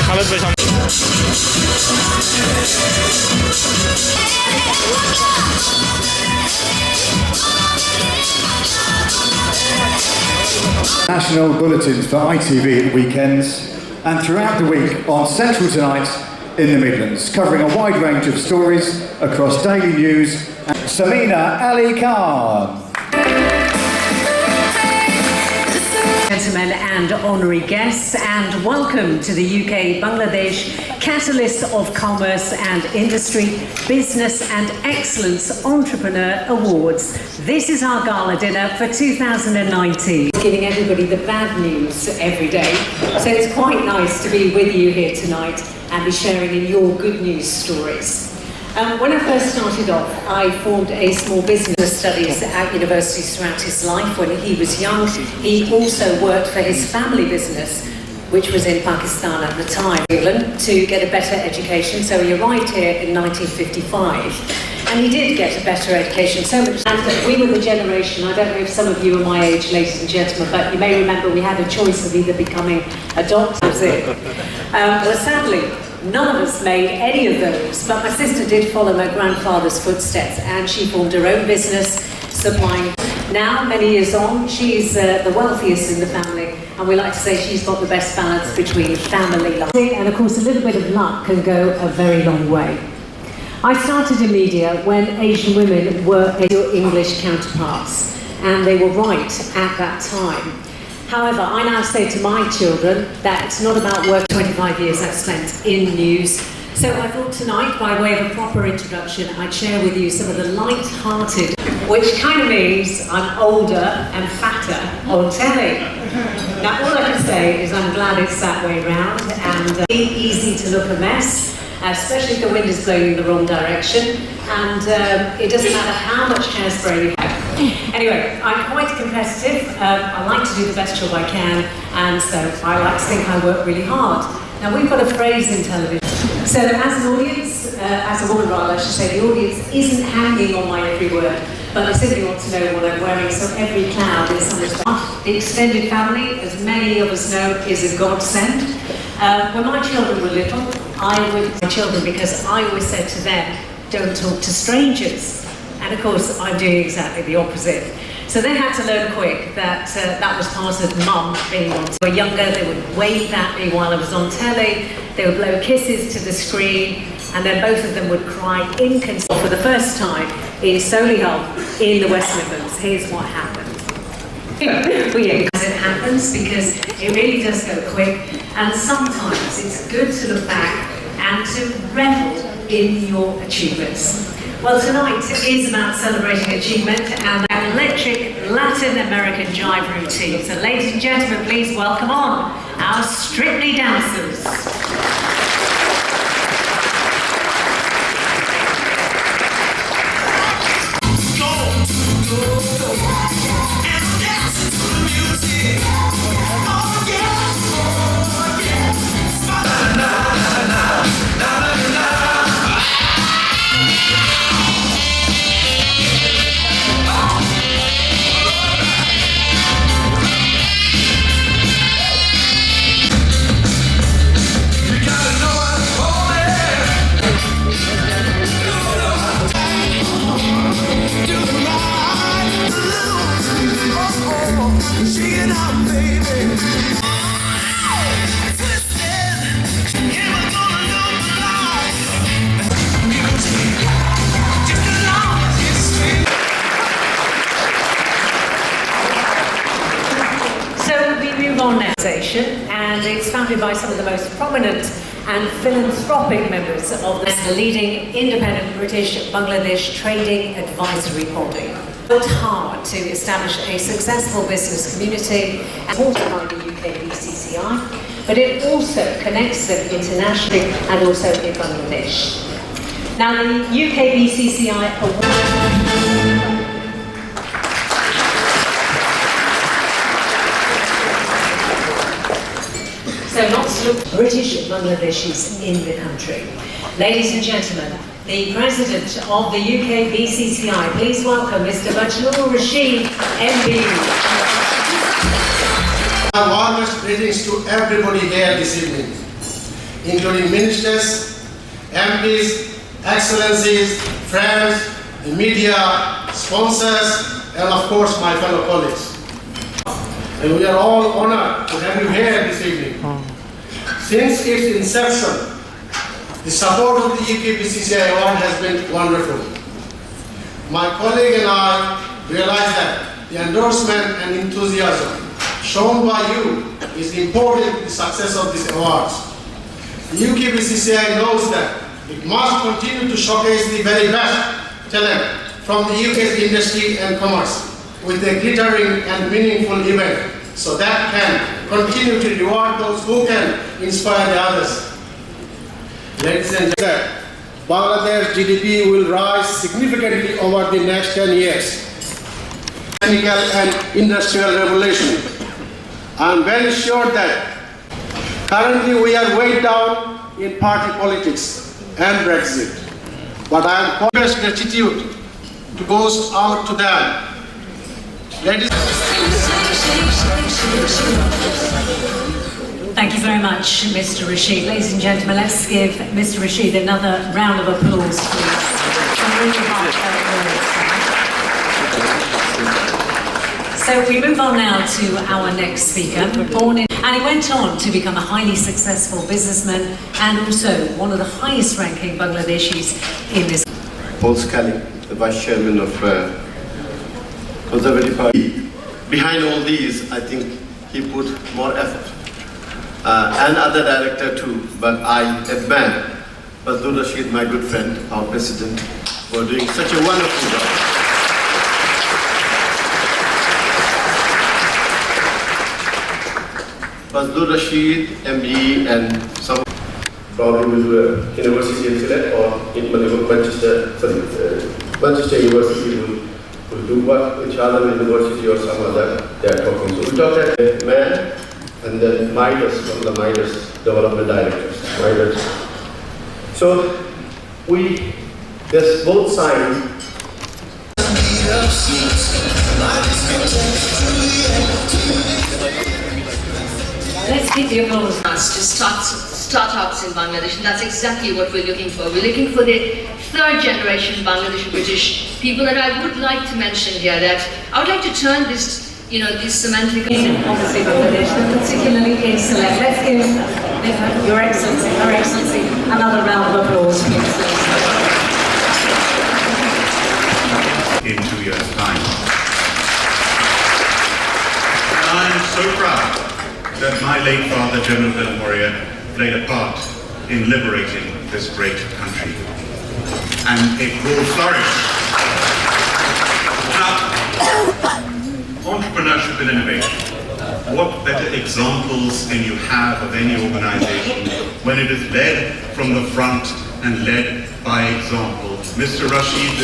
খালেদ ভাই সামনে। National bulletins for ITV at weekends and throughout the week on Central Tonight in the Midlands, covering a wide range of stories across daily news. Samina Ali Khan. Gentlemen and honorary guests, and welcome to the UK Bangladesh Catalyst of Commerce and Industry, Business and Excellence Entrepreneur Awards. This is our gala dinner for 2019. Giving everybody the bad news every day, so it's quite nice to be with you here tonight and be sharing in your good news stories. When I first started off, I formed a small business studies at universities throughout his life. When he was young, he also worked for his family business, which was in Pakistan at the time, England, to get a better education. So he arrived here in 1955. And he did get a better education, so much. And we were the generation, I don't know if some of you are my age, ladies and gentlemen, but you may remember we had a choice of either becoming a doctor or well, sadly, none of us made any of those, but my sister did follow my grandfather's footsteps, and she formed her own business, supplying. Now, many years on, she's the wealthiest in the family, and we like to say she's got the best balance between family life. And of course, a little bit of luck can go a very long way. I started in media when Asian women were your English counterparts, and they were right at that time. However, I now say to my children that it's not about work. 25 years I've spent in news. So I thought tonight, by way of a proper introduction, I'd share with you some of the light-hearted, which kind of means I'm older and fatter on telly. Now, all I can say is I'm glad it's that way round, and easy to look a mess, especially if the wind is blowing in the wrong direction, and it doesn't matter how much hairspray you have. Anyway, I'm quite competitive. I like to do the best job I can, and so I like to think I work really hard. Now, we've got a phrase in television. So as an audience, as a woman rather, I should say, the audience isn't hanging on my every word, but they simply want to know what I'm wearing, so every cloud is understood. The extended family, as many of us know, is a godsend. When my children were little, I would my children because I always said to them, don't talk to strangers. And of course, I'm doing exactly the opposite. So they had to learn quick that that was part of mum being on. When they were younger, they would wave at me while I was on telly, they would blow kisses to the screen, and then both of them would cry inconsolable. For the first time in Solihull in the West Midlands, here's what happened. It happens because it really does go quick, and sometimes it's good to look back and to revel in your achievements. Well, tonight is about celebrating achievement and an electric Latin American jive routine. So ladies and gentlemen, please welcome on our Strictly dancers. We move on now, and it's founded by some of the most prominent and philanthropic members of the leading independent British Bangladesh trading advisory body. Worked hard to establish a successful business community supported by the UKBCCI, but it also connects them internationally and also in Bangladesh. Now the UKBCCI Awards. So lots of British Bangladeshis in the country. Ladies and gentlemen, the President of the UKBCCI, please welcome Mr. Bajlur Rashid, MB. My warmest greetings to everybody here this evening, including ministers, MPs, excellencies, friends, the media, sponsors, and of course my fellow colleagues. And we are all honored to have you here this evening. Since its inception, the support of the UKBCCI Award has been wonderful. My colleague and I realize that the endorsement and enthusiasm shown by you is important to the success of these awards. The UKBCCI knows that it must continue to showcase the very best talent from the UK's industry and commerce with a glittering and meaningful event, so that can continue to reward those who can inspire the others. Ladies and gentlemen, Bangladesh GDP will rise significantly over the next 10 years. Technical and industrial revolution. I am very sure that currently we are way down in party politics and Brexit. But I am always gratitude to goes out to them. Ladies. Thank you very much, Mr. Rashid. Ladies and gentlemen, let's give Mr. Rashid another round of applause, please. So we move on now to our next speaker. And he went on to become a highly successful businessman and also one of the highest ranking Bangladeshis in this. Paul Scully, the Vice Chairman of Conservative Party. Behind all these, I think he put more effort. And other director too, but I admire Bajlur Rashid, my good friend, our president, for doing such a wonderful job. Bajlur Rashid, MBE, and some probably will do a university in Sylhet or in Manchester University will do work in Charlotte University or some other they are talking. So we talked at a man and then Midas, one of the Midas development directors. Midas. So there's both sides. Let's give the applause. To startups in Bangladesh, and that's exactly what we're looking for. We're looking for the third generation Bangladeshi British people that I would like to mention here. That I would like to turn this, this semantic. Obviously, Bangladesh, but particularly in Sylhet. Let's give Your Excellency, Her Excellency, another round of applause, please. In 2 years' time. And I am so proud that my late father, General Bill Moria, played a part in liberating this great country. And it will flourish. Now, entrepreneurship and innovation. What better examples can you have of any organization when it is led from the front and led by example? Mr. Rashid,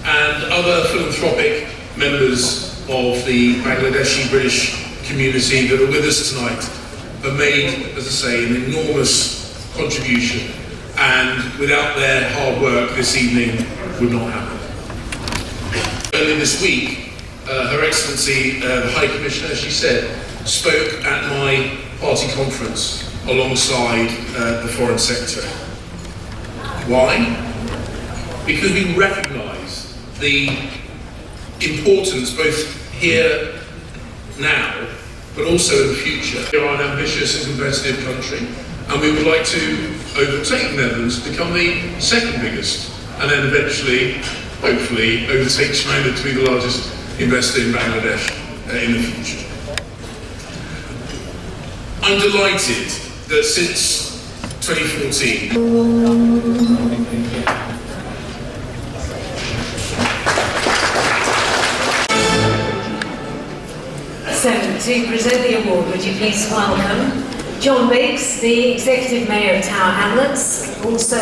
and other philanthropic members of the Bangladeshi British community that are with us tonight have made, as I say, an enormous contribution, and without their hard work this evening would not happen. Earlier this week, Her Excellency, the High Commissioner, as she said, spoke at my party conference alongside the Foreign Secretary. Why? Because we recognise the importance, both here now, but also in the future. We are an ambitious and competitive country, and we would like to overtake the Netherlands to become the second biggest, and then eventually, hopefully, overtake China to be the largest investor in Bangladesh in the future. I'm delighted that since 2014, So, to present the award, would you please welcome John Biggs, the Executive Mayor of Tower Hamlets, also...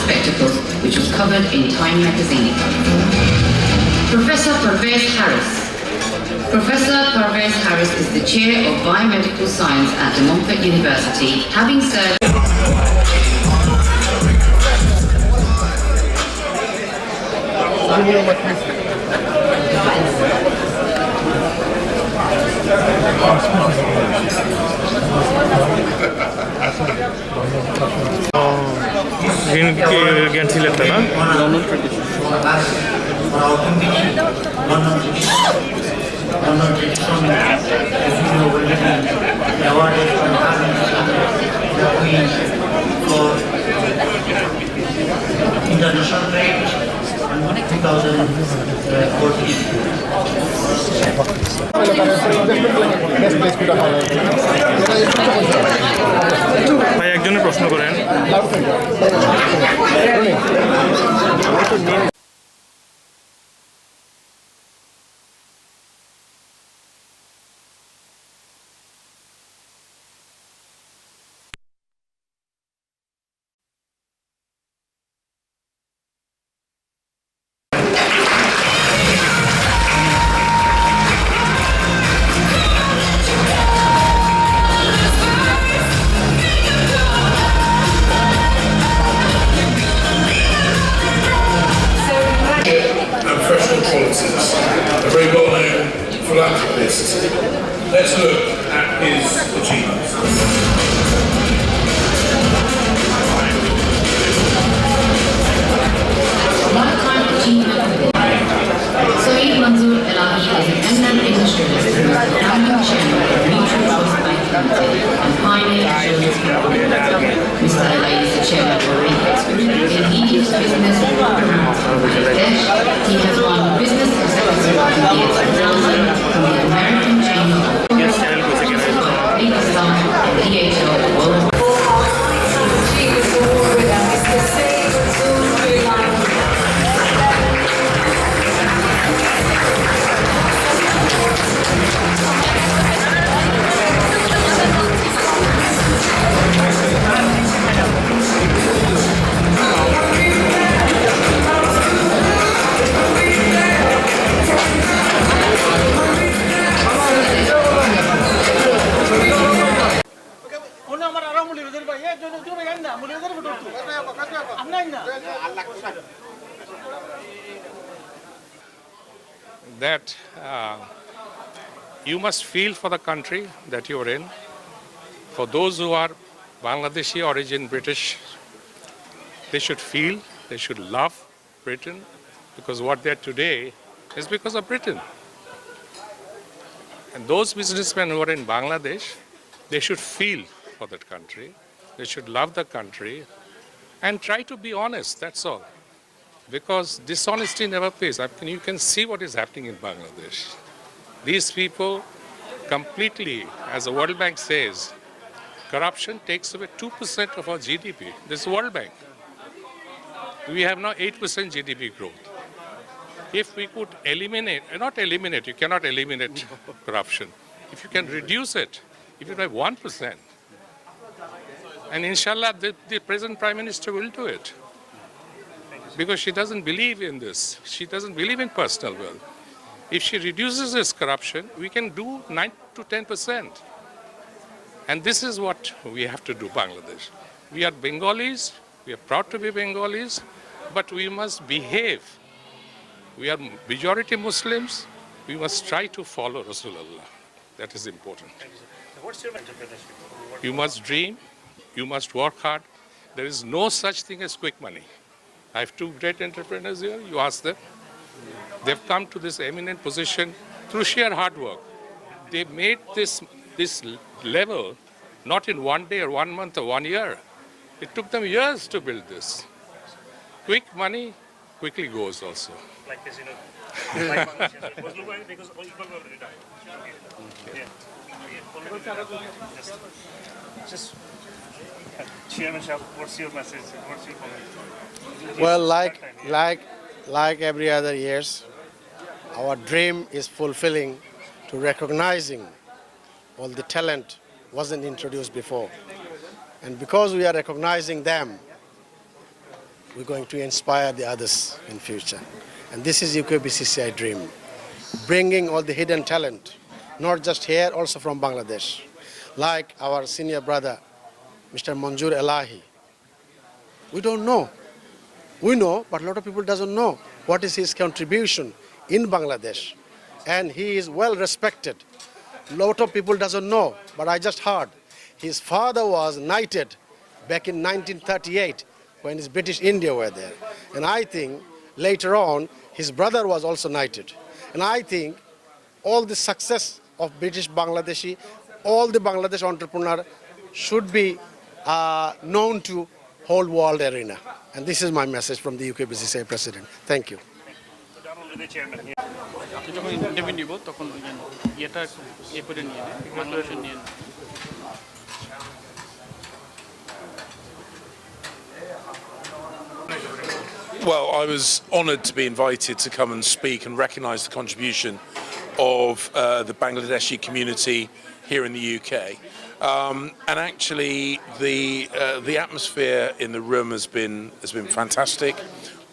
Spectacles, which was covered in Time magazine. Professor Parvez Harris. Professor Parvez Harris is the Chair of Biomedical Science at De Montfort University, having served... জ্ঞান ছিলেন না international rate and 2014. ভাই একজনের প্রশ্ন করেন a very well-known philanthropist. Let's look at his achievements. Lifetime achievement. Saeed Manzoor Elahi is an eminent industrialist who is the founding chairman of Mutual Trust Bank Limited and Pioneer Insurance Company. Mr. Elahi is the chairman of Apex, and he gives business programs from Bangladesh. He has won Business Executive of the Year 2000 from the American chain of Pakistan and DHL World. That you must feel for the country that you're in. For those who are Bangladeshi origin British, they should feel, they should love Britain, because what they're today is because of Britain. And those businessmen who are in Bangladesh, they should feel for that country, they should love the country, and try to be honest, that's all. Because dishonesty never pays. I mean, you can see what is happening in Bangladesh. These people completely, as the World Bank says, corruption takes away 2% of our GDP. This is World Bank. We have now 8% GDP growth. If we could eliminate, not eliminate, you cannot eliminate corruption. If you can reduce it, if you have 1%, and inshallah, the present Prime Minister will do it. Because she doesn't believe in this. She doesn't believe in personal wealth. If she reduces this corruption, we can do 9 to 10%. And this is what we have to do, Bangladesh. We are Bengalis, we are proud to be Bengalis, but we must behave. We are majority Muslims, we must try to follow Rasulullah. That is important. What's your interpretation? You must dream, you must work hard. There is no such thing as quick money. I have two great entrepreneurs here, you ask them. They've come to this eminent position through sheer hard work. They made this level not in one day or 1 month or 1 year. It took them years to build this. quick money quickly goes also. Like this, you know, like Bangladesh, it was looked because all equal were retired. Yeah. Just Chairman Shah, what's your message? What's your comment? Well, like every other years, our dream is fulfilling to recognizing all the talent wasn't introduced before. And because we are recognizing them, we're going to inspire the others in future. And this is UKBCCI dream, bringing all the hidden talent, not just here, also from Bangladesh. Like our senior brother, Mr. Manzoor Elahi. We don't know. We know, but a lot of people doesn't know what is his contribution in Bangladesh. And he is well respected. A lot of people doesn't know, but I just heard. His father was knighted back in 1938 when his British India were there. And I think later on, his brother was also knighted. And I think all the success of British Bangladeshi, all the Bangladesh entrepreneur should be known to whole world arena. And this is my message from the UKBCCI president. Thank you. যখন interview নিব তখন এটা এ করে নিয়ে বাংলাদেশের নিয়ে Well, I was honoured to be invited to come and speak and recognise the contribution of the Bangladeshi community here in the UK. And actually, the atmosphere in the room has been fantastic.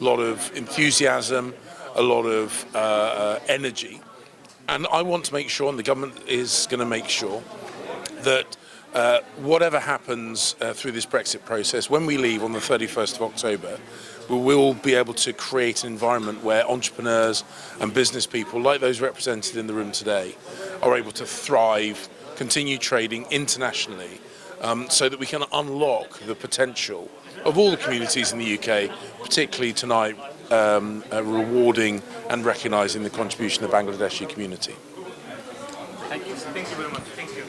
A lot of enthusiasm, a lot of energy, and I want to make sure, and the government is going to make sure, that whatever happens through this Brexit process, when we leave on the 31st of October, we will be able to create an environment where entrepreneurs and business people, like those represented in the room today, are able to thrive, continue trading internationally, so that we can unlock the potential of all the communities in the UK, particularly tonight, rewarding and recognising the contribution of the Bangladeshi community. Thank you. Thank you very much. Thank you.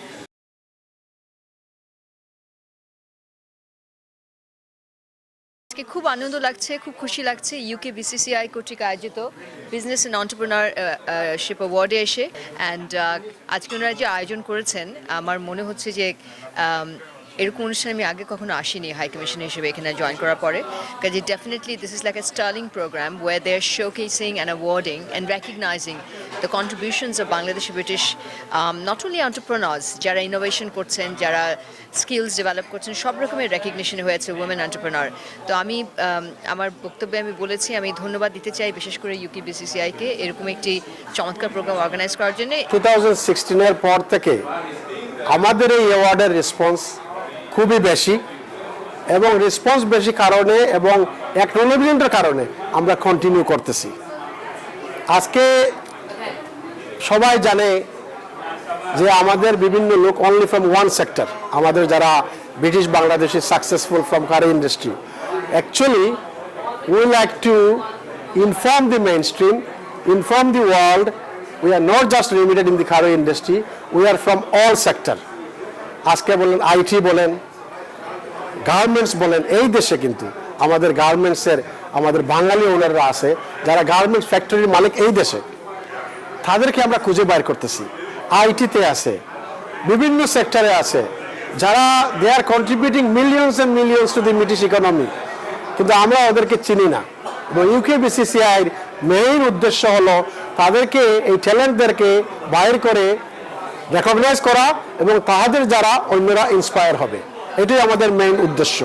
আজকে খুব আনন্দ লাগছে, খুব খুশি লাগছে UKBCCI কর্তৃক আয়োজিত business and entrepreneurship অ্যাওয়ার্ডে এসে। And আজকে ওনারা যে আয়োজন করেছেন, আমার মনে হচ্ছে যে এরকম অনুষ্ঠানে আমি আগে কখনো আসিনি হাই কমিশনার হিসেবে এখানে জয়েন করার পরে। কাজে definitely this is like a sterling program where they are showcasing and awarding and recognizing the contributions of Bangladeshi British not only entrepreneurs, যারা ইনোভেশন করছেন, যারা স্কিলস ডেভেলপ করছেন, সব রকমের রেকগনিশন হয়েছে উইমেন এন্টারপ্রেনার। তো আমি আমার বক্তব্যে আমি বলেছি আমি ধন্যবাদ দিতে চাই বিশেষ করে UKBCCI-কে এরকম একটি চমৎকার প্রোগ্রাম অর্গানাইজ করার জন্য। 2016-এর পর থেকে আমাদের এই অ্যাওয়ার্ডের রেসপন্স খুবই বেশি, এবং রেসপন্স বেশি কারণে এবং অ্যাকনোলেজমেন্টের কারণে আমরা কন্টিনিউ করতেছি। আজকে সবাই জানে যে আমাদের বিভিন্ন লোক অনলি ফ্রম ওয়ান সেক্টর, আমাদের যারা British Bangladeshi successful from curry industry. Actually we like to inform the main stream, inform the world we are not just limited in the curry industry, we are from all sector. আজকে বলেন IT বলেন, garments বলেন, এই দেশে কিন্তু আমাদের গার্মেন্টসের আমাদের বাঙালি ওনাররা আছে যারা গার্মেন্টস ফ্যাক্টরির মালিক এই দেশে, তাদেরকে আমরা খুঁজে বাইর করতেছি। IT-তে আছে, বিভিন্ন সেক্টরে আছে, যারা they are contributing millions and millions to the British economy, কিন্তু আমরা ওদেরকে চিনি না। এবং UKBCCI-র মেইন উদ্দেশ্য হলো তাদেরকে, এই ট্যালেন্টদেরকে বাইর করে রেকগনাইজ করা এবং তাদের যারা অন্যরা ইন্সপায়ার হবে, এটাই আমাদের মেইন উদ্দেশ্য।